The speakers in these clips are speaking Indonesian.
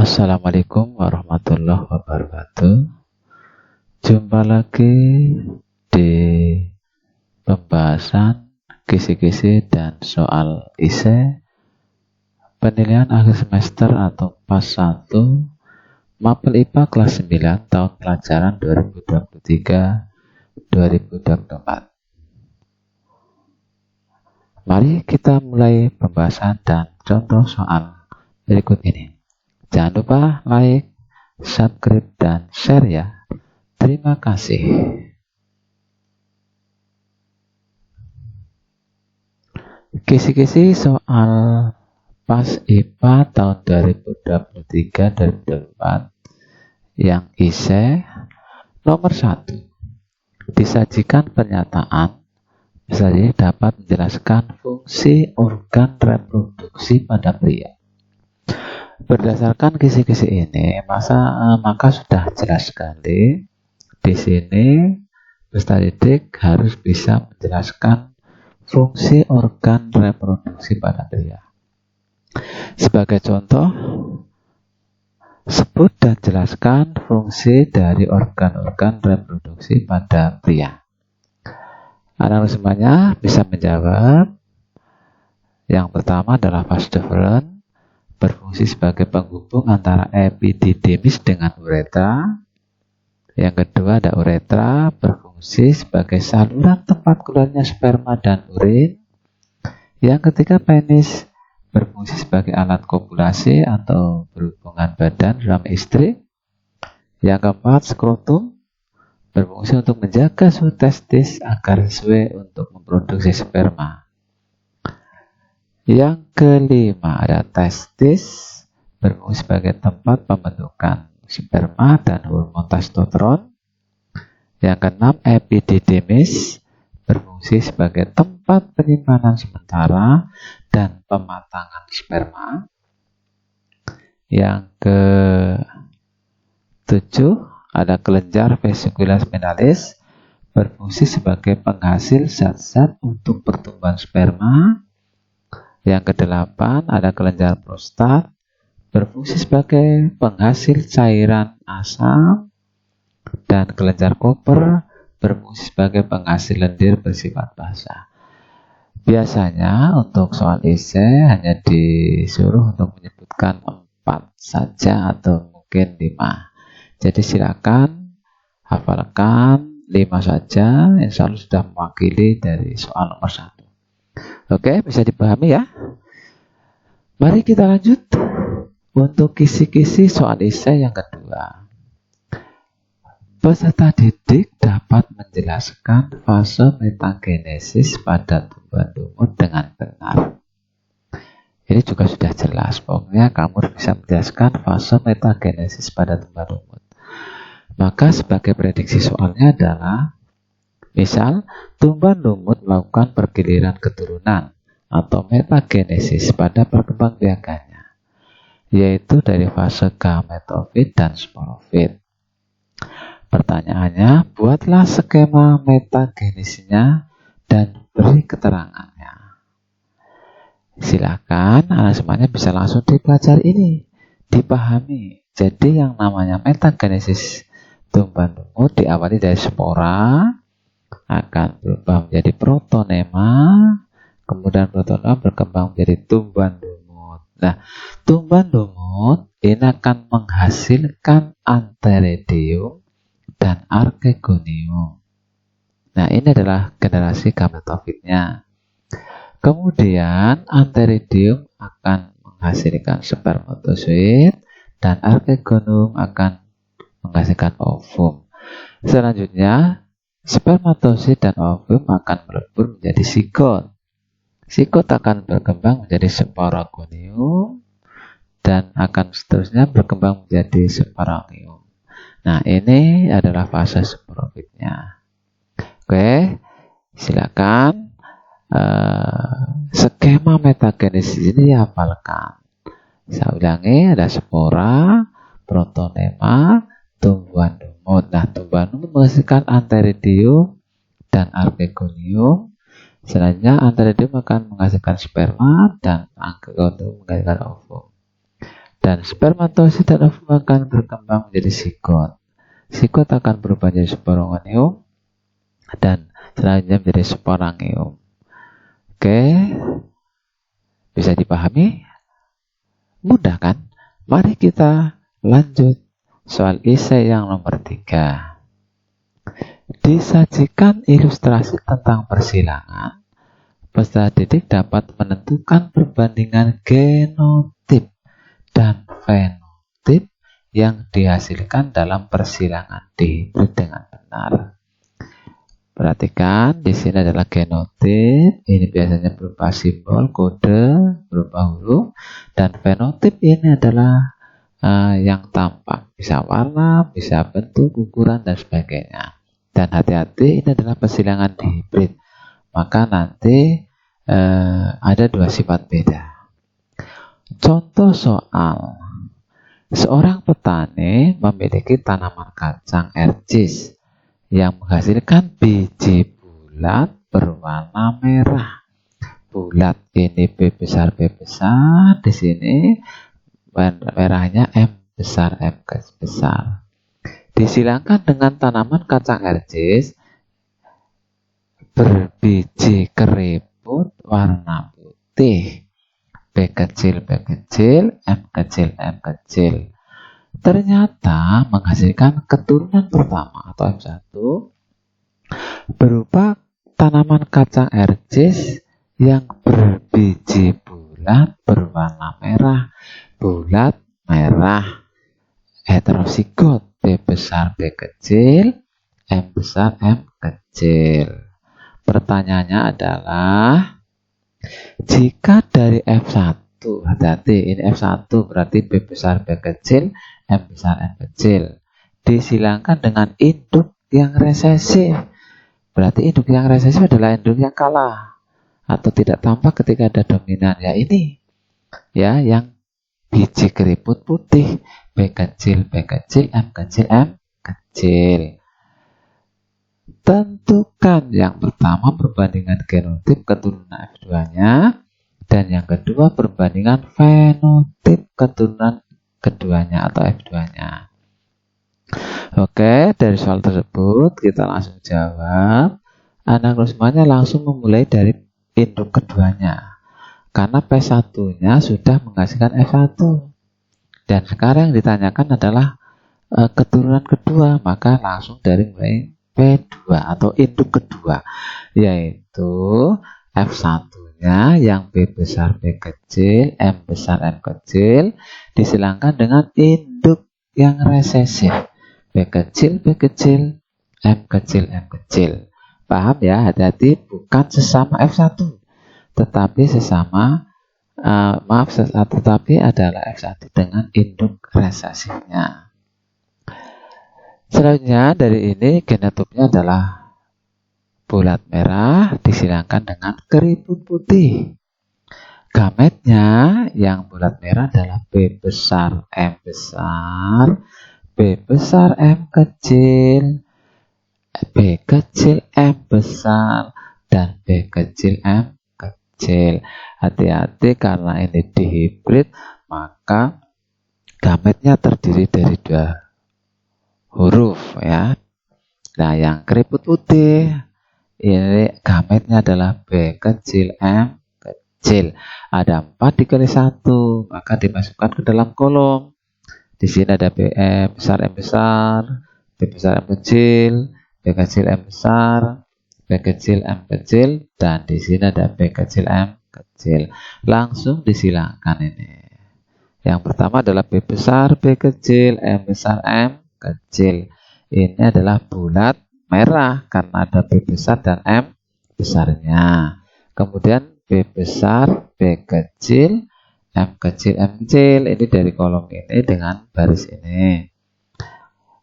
Assalamualaikum warahmatullahi wabarakatuh. Jumpa lagi di pembahasan kisi-kisi dan soal esai penilaian akhir semester atau PAS 1 Mapel IPA kelas 9 tahun pelajaran 2023-2024. Mari kita mulai pembahasan dan contoh soal berikut ini. Jangan lupa like, subscribe, dan share ya. Terima kasih. Kisi-kisi soal PAS IPA tahun 2023-2024 yang esai nomor 1. Disajikan pernyataan misalnya dapat menjelaskan fungsi organ reproduksi pada pria. Berdasarkan kisi-kisi ini, maka sudah jelas sekali di sini peserta didik harus bisa menjelaskan fungsi organ reproduksi pada pria. Sebagai contoh, sebut dan jelaskan fungsi dari organ-organ reproduksi pada pria. Anak-anak semuanya bisa menjawab. Yang pertama adalah vas deferens, berfungsi sebagai penghubung antara epididymis dengan uretra. Yang kedua ada uretra, berfungsi sebagai saluran tempat keluarnya sperma dan urin. Yang ketiga penis, berfungsi sebagai alat kopulasi atau berhubungan badan suami istri. Yang keempat skrotum, berfungsi untuk menjaga suhu testis agar sesuai untuk memproduksi sperma. Yang kelima ada testis, berfungsi sebagai tempat pembentukan sperma dan hormon testosteron. Yang keenam epididymis, berfungsi sebagai tempat penyimpanan sementara dan pematangan sperma. Yang ketujuh ada kelenjar vesicula spinalis, berfungsi sebagai penghasil zat-zat untuk pertumbuhan sperma. Yang kedelapan ada kelenjar prostat, berfungsi sebagai penghasil cairan asam. Dan kelenjar koper berfungsi sebagai penghasil lendir bersifat basah. Biasanya untuk soal esai hanya disuruh untuk menyebutkan 4 saja atau mungkin 5. Jadi silakan hafalkan 5 saja, insya Allah sudah mewakili dari soal nomor 1. Oke, bisa dipahami ya? Mari kita lanjut untuk kisi-kisi soal esai yang kedua. Peserta didik dapat menjelaskan fase metagenesis pada tumbuhan lumut dengan benar. Ini juga sudah jelas, pokoknya kamu bisa menjelaskan fase metagenesis pada tumbuhan lumut. Maka sebagai prediksi soalnya adalah misal, tumbuhan lumut melakukan pergiliran keturunan atau metagenesis pada perkembangbiakannya, yaitu dari fase gametofit dan sporofit. Pertanyaannya, buatlah skema metagenesisnya dan beri keterangannya. Silakan, anak semuanya bisa langsung dipelajari ini, dipahami. Jadi yang namanya metagenesis tumbuhan lumut diawali dari spora, akan berubah menjadi protonema, kemudian protonema berkembang menjadi tumbuhan lumut. Nah, tumbuhan lumut ini akan menghasilkan antheridium dan archegonium. Nah, ini adalah generasi gametofitnya. Kemudian antheridium akan menghasilkan spermatozoid dan archegonium akan menghasilkan ovum. Selanjutnya spermatozoid dan ovum akan melebur menjadi sigot. Sigot akan berkembang menjadi sporogonium dan akan seterusnya berkembang menjadi sporangium. Nah, ini adalah fase sporofitnya. Oke, silakan skema metagenesis ini hafalkan. Saya ulangi, ada spora, protonema, tumbuhan lumut. Nah, tumbuhan lumut menghasilkan antheridium dan archegonium. Selanjutnya antheridium akan menghasilkan sperma dan archegonium menghasilkan ovum. Dan spermatosit dan ovum akan berkembang menjadi zigot. Zigot akan berubah menjadi sporongonium dan selanjutnya menjadi sporangium. Oke, bisa dipahami? Mudah kan? Mari kita lanjut soal esai yang nomor 3. Disajikan ilustrasi tentang persilangan. Peserta didik dapat menentukan perbandingan genotip dan fenotip yang dihasilkan dalam persilangan dihibrid dengan benar. Perhatikan, di sini adalah genotip. Ini biasanya berupa simbol, kode, berupa huruf, dan fenotip ini adalah yang tampak, bisa warna, bisa bentuk, ukuran, dan sebagainya. Dan hati-hati, ini adalah persilangan dihibrid. Maka nanti ada dua sifat beda. Contoh soal. Seorang petani memiliki tanaman kacang ercis yang menghasilkan biji bulat berwarna merah. Bulat ini B besar, di sini merahnya M besar, M besar. Disilangkan dengan tanaman kacang ercis berbiji keriput warna putih. B kecil, M kecil. Ternyata menghasilkan keturunan pertama atau M1 berupa tanaman kacang ercis yang berbiji bulat berwarna merah. Bulat, merah, heterozigot. B besar, B kecil, M besar, M kecil. Pertanyaannya adalah, jika dari F1, hati-hati, ini F1 berarti B besar, B kecil, M besar, M kecil, disilangkan dengan induk yang resesif. Berarti induk yang resesif adalah induk yang kalah atau tidak tampak ketika ada dominan. Ya ini, ya yang biji keriput putih. B kecil, M kecil, M kecil. Tentukan yang pertama perbandingan genotip keturunan F2-nya dan yang kedua perbandingan fenotip keturunan keduanya atau F2-nya. Oke, dari soal tersebut kita langsung jawab. Anagnosisnya langsung memulai dari induk keduanya. Karena P1-nya sudah menghasilkan F1. Dan sekarang yang ditanyakan adalah keturunan kedua, maka langsung dari mulai P2 atau induk kedua, yaitu F1-nya yang B besar, B kecil, M besar, M kecil, disilangkan dengan induk yang resesif. B kecil, M kecil, M kecil. Paham ya? Hati-hati, bukan sesama F1, tetapi sesama tetapi adalah F1 dengan induk resesifnya. Selanjutnya dari ini genotipnya adalah bulat merah disilangkan dengan keriput putih. Gametnya yang bulat merah adalah B besar, M besar, B besar, M kecil, B kecil, M besar, dan B kecil, M kecil. Hati-hati karena ini dihibrid, maka gametnya terdiri dari dua huruf ya. Nah, yang keriput putih ini gametnya adalah B kecil, M kecil. Ada 4 dikali 1, maka dimasukkan ke dalam kolom. Di sini ada B besar, M besar, B besar, M kecil, B kecil, M besar, B kecil, M kecil, dan di sini ada B kecil, M kecil. Langsung disilangkan ini. Yang pertama adalah B besar, B kecil, M besar, M kecil. Ini adalah bulat merah karena ada B besar dan M besarnya. Kemudian B besar, B kecil, M kecil, M kecil. Ini dari kolom ini dengan baris ini.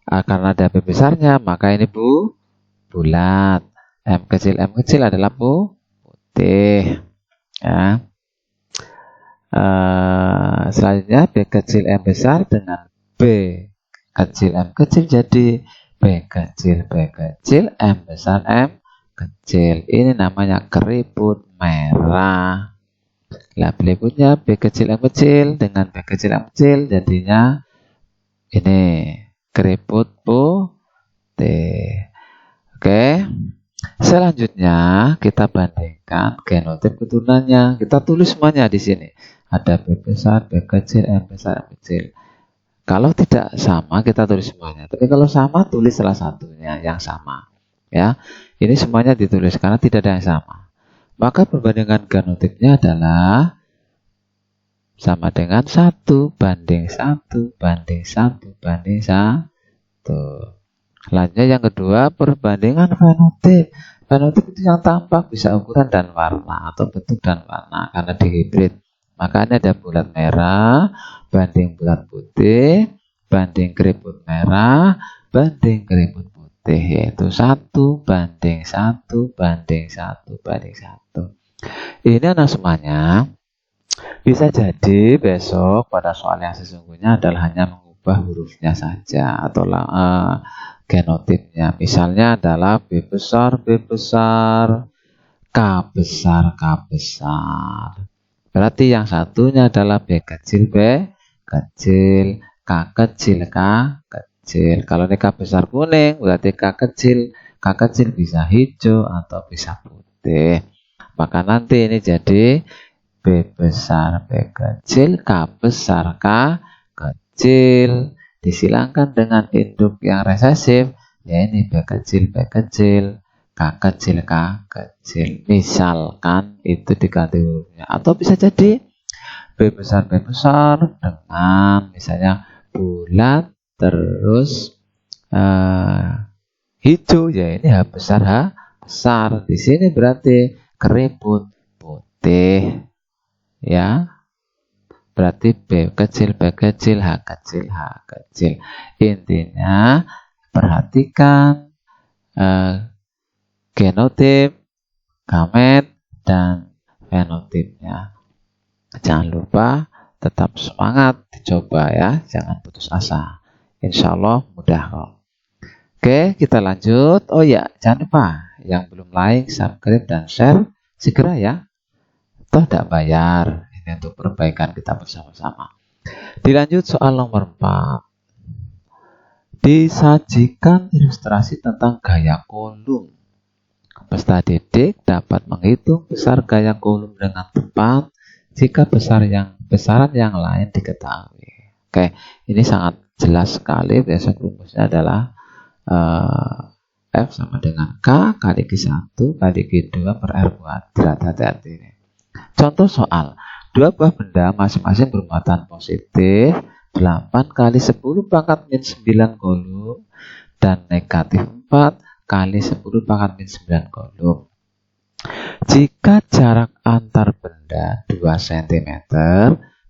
Karena ada B besarnya, maka ini bulat. M kecil adalah putih. Ya. Selanjutnya B kecil, M besar dengan B kecil, M kecil jadi B kecil, M besar, M kecil. Ini namanya keriput merah. Nah, berikutnya B kecil M kecil dengan B kecil M kecil jadinya ini keriput putih. Oke. Selanjutnya kita bandingkan genotip keturunannya. Kita tulis semuanya di sini. Ada B besar, B kecil, M besar, M kecil. Kalau tidak sama kita tulis semuanya. Tapi kalau sama tulis salah satunya yang sama. Ya, ini semuanya ditulis karena tidak ada yang sama. Maka perbandingan genotipnya adalah sama dengan 1 banding 1 banding 1 banding 1. Selanjutnya yang kedua, perbandingan fenotip. Fenotip itu yang tampak, bisa ukuran dan warna atau bentuk dan warna karena dihibrid. Makanya ada bulat merah banding bulat putih banding keriput merah banding keriput putih, yaitu 1 banding 1 banding 1 banding 1. Ini anak semuanya bisa jadi besok pada soal yang sesungguhnya adalah hanya mengubah hurufnya saja atau genotipnya. Misalnya adalah B besar, B besar, K besar, K besar. Berarti yang satunya adalah B kecil, B kecil, K kecil, K kecil. Kalau ini K besar kuning, berarti K kecil bisa hijau atau bisa putih. Maka nanti ini jadi B besar, B kecil, K besar, K kecil. Disilangkan dengan induk yang resesif, ya ini B kecil, B kecil, K kecil, K kecil. Misalkan itu diganti hurufnya. Atau bisa jadi B besar dengan misalnya bulat terus hijau, ya ini H besar, H besar. Di sini berarti keriput putih, ya. Berarti B kecil, B kecil, H kecil, H kecil. Intinya perhatikan genotip, gamet, dan fenotipnya. Jangan lupa tetap semangat dicoba ya, jangan putus asa. Insya Allah mudah kok. Oke, kita lanjut. Oh ya, jangan lupa yang belum like, subscribe, dan share segera ya. Toh tidak bayar. Ini untuk perbaikan kita bersama-sama. Dilanjut soal nomor 4. Disajikan ilustrasi tentang gaya kolom. Peserta didik dapat menghitung besar gaya kolom dengan tepat jika besaran yang lain diketahui. Oke, ini sangat jelas sekali. Besok rumusnya adalah F sama dengan K kali Q1 kali Q2 per R kuadrat. Hati-hati ini. Contoh soal. Dua buah benda masing-masing bermuatan positif 8 kali 10 pangkat min 9 kolom dan negatif 4 kali 10 pangkat min 9 kolom. Jika jarak antar benda 2 cm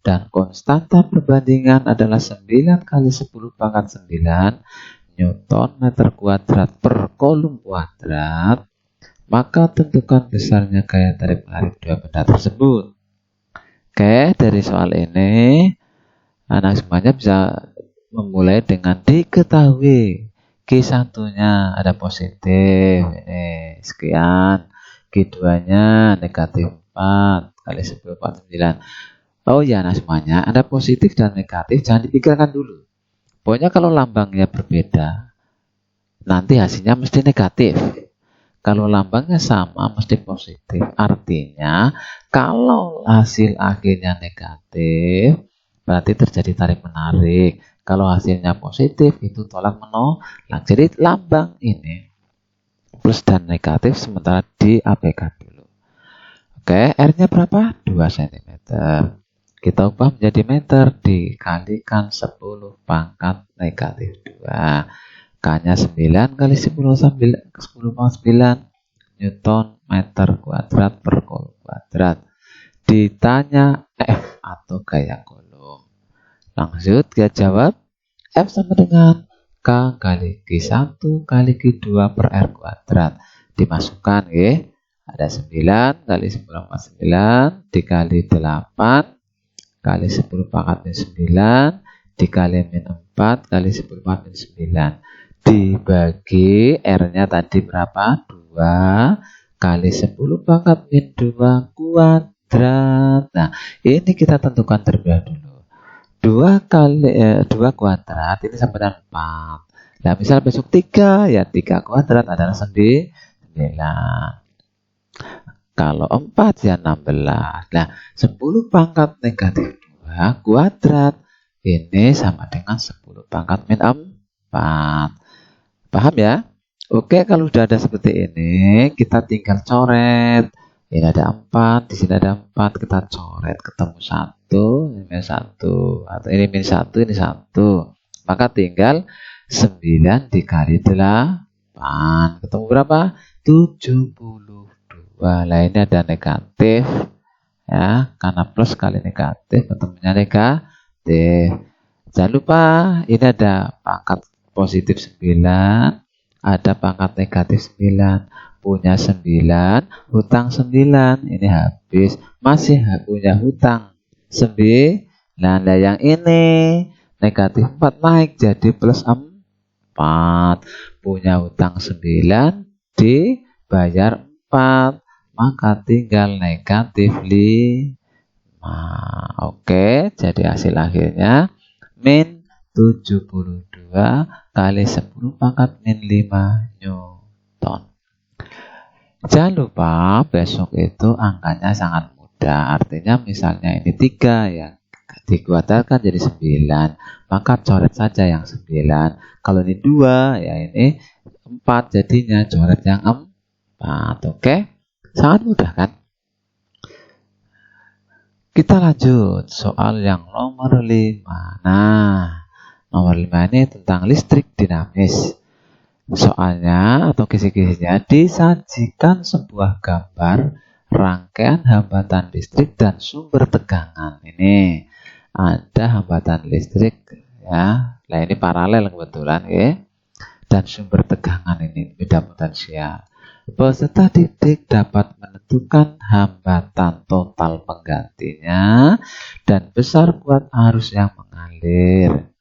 dan konstanta perbandingan adalah 9 kali 10 pangkat 9 Newton meter kuadrat per kolom kuadrat, maka tentukan besarnya gaya tarik-menarik dua benda tersebut. Oke, dari soal ini anak semuanya bisa memulai dengan diketahui Q1-nya ada positif, ini sekian, Q2-nya negatif 4 kali 10 pangkat 9. Oh ya anak semuanya, ada positif dan negatif jangan dipikirkan dulu. Pokoknya kalau lambangnya berbeda, nanti hasilnya mesti negatif. Kalau lambangnya sama mesti positif. Artinya kalau hasil akhirnya negatif berarti terjadi tarik menarik. Kalau hasilnya positif itu tolak menolak. Jadi lambang ini plus dan negatif sementara diabaikan dulu. Oke, R-nya berapa? 2 cm. Kita ubah menjadi meter dikalikan 10 pangkat negatif 2. K-nya 9 kali 10 pangkat 9 Newton meter kuadrat per kolom kuadrat. Ditanya F atau gaya kolom. Lanjut kita jawab. F sama dengan K kali Q1 kali Q2 per R kuadrat. Dimasukkan ya. Ada 9 kali 10 pangkat 9 dikali 8 kali 10 pangkat min 9 dikali min 4 kali 10 pangkat min 9 dibagi R-nya tadi berapa? 2 kali 10 pangkat min 2 kuadrat. Nah, ini kita tentukan terlebih dahulu. 2 kuadrat ini sama dengan 4. Nah, misal besok 3, ya 3 kuadrat adalah 9. Kalau 4 ya 16. Nah, 10 pangkat negatif 2 kuadrat ini sama dengan 10 pangkat min 4. Paham ya? Oke, kalau udah ada seperti ini, kita tinggal coret. Ini ada 4, di sini ada 4, kita coret ketemu 1, ini min 1, atau ini min 1, ini 1. Maka tinggal 9 dikali 8. Ketemu berapa? 72. Lah ini ada negatif ya, karena plus kali negatif ketemunya negatif. Jangan lupa ini ada pangkat positif 9, ada pangkat negatif 9. Punya 9, hutang 9. Ini habis, masih punya hutang 9. Nah, yang ini negatif 4 naik jadi plus 4. Punya hutang 9 dibayar 4, maka tinggal negatif 5. Oke, jadi hasil akhirnya min 72 kali 10 pangkat min 5 Newton. Jangan lupa besok itu angkanya sangat mudah. Artinya misalnya ini 3 ya, dikuadratkan jadi 9. Maka coret saja yang 9. Kalau ini 2 ya, ini 4 jadinya coret yang 4. Oke, sangat mudah kan? Kita lanjut soal yang nomor 5. Nah, nomor 5 ini tentang listrik dinamis. Soalnya atau kisi-kisinya disajikan sebuah gambar rangkaian hambatan listrik dan sumber tegangan. Ini ada hambatan listrik ya. Nah, ini paralel kebetulan ya. Dan sumber tegangan ini beda potensial. Peserta didik dapat menentukan hambatan total penggantinya dan besar kuat arus yang mengalir.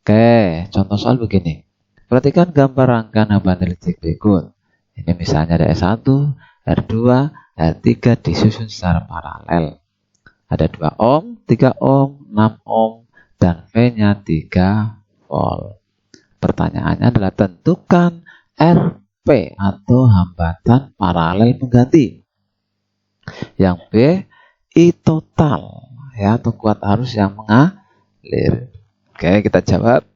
Oke, contoh soal begini. Perhatikan gambar rangkaian hambatan listrik berikut. Ini misalnya ada R1, R2, R3 disusun secara paralel. Ada 2 ohm, 3 ohm, 6 ohm, dan V-nya 3 volt. Pertanyaannya adalah tentukan RP atau hambatan paralel pengganti. Yang B, I total ya, atau kuat arus yang mengalir. Oke, kita jawab.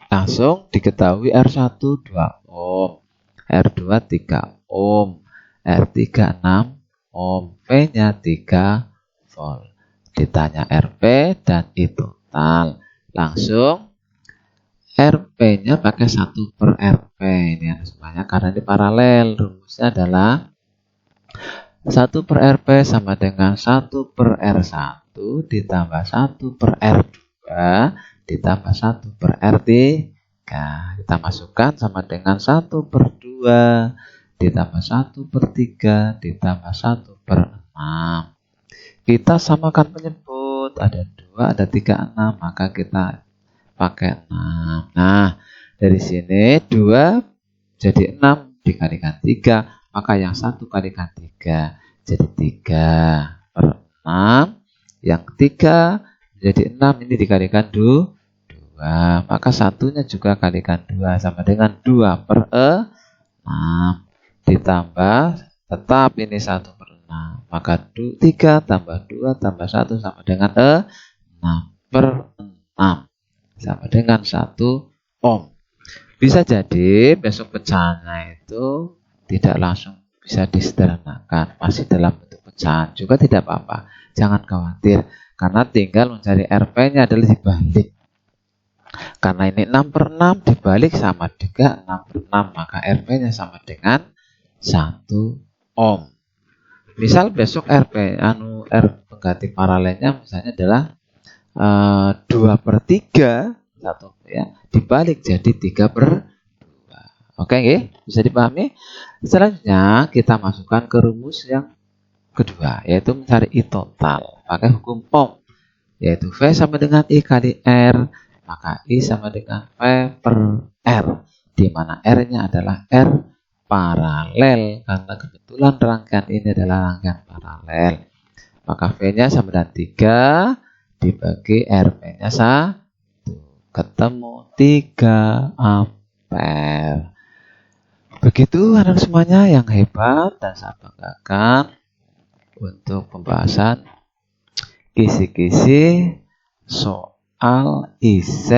Langsung diketahui R1 2 ohm, R2 3 ohm, R3 6 ohm, V-nya 3 volt. Ditanya RP dan I total. Langsung RP-nya pakai 1 per RP. Ini yang semuanya karena ini paralel. Rumusnya adalah 1 per RP sama dengan 1 per R1 ditambah 1 per R2 ditambah 1 per R3. Kita masukkan sama dengan 1 per 2 ditambah 1 per 3 ditambah 1 per 6. Kita samakan penyebut. Ada 2, ada 3, 6. Maka kita pakai 6. Nah, dari sini 2 jadi 6 dikalikan 3. Maka yang 1 kalikan 3 jadi 3 per 6. Yang 3 jadi 6 ini dikalikan 2. Maka satunya juga kalikan 2 sama dengan 2 per 6. Ditambah tetap ini 1 per 6. Maka 3 tambah 2 tambah 1 sama dengan 6 per 6. Sama dengan 1 ohm. Bisa jadi besok pecahannya itu tidak langsung bisa disederhanakan. Masih dalam bentuk pecahan juga tidak apa-apa. Jangan khawatir. Karena tinggal mencari RP-nya adalah dibalik. Karena ini 6 per 6 dibalik sama juga 6 per 6. Maka RP-nya sama dengan 1 ohm. Misal besok R pengganti paralelnya misalnya adalah 2 per 3 1 ya, dibalik jadi 3 per 2. Oke, bisa dipahami? Selanjutnya kita masukkan ke rumus yang kedua, yaitu mencari I total pakai hukum Ohm, yaitu V sama dengan I kali R. Maka I sama dengan V per R, di mana R-nya adalah R paralel, karena kebetulan rangkaian ini adalah rangkaian paralel. Maka V-nya sama dengan 3 dibagi RP-nya 1. Ketemu 3 ampere. Begitu anak semuanya yang hebat dan saya banggakan untuk pembahasan kisi-kisi soal IC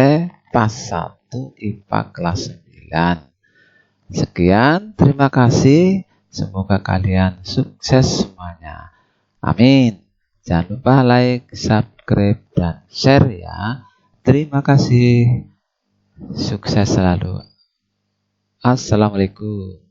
pas 1 IPA kelas 9. Sekian, terima kasih. Semoga kalian sukses semuanya. Amin. Jangan lupa like, subscribe, dan share ya. Terima kasih. Sukses selalu. Assalamualaikum.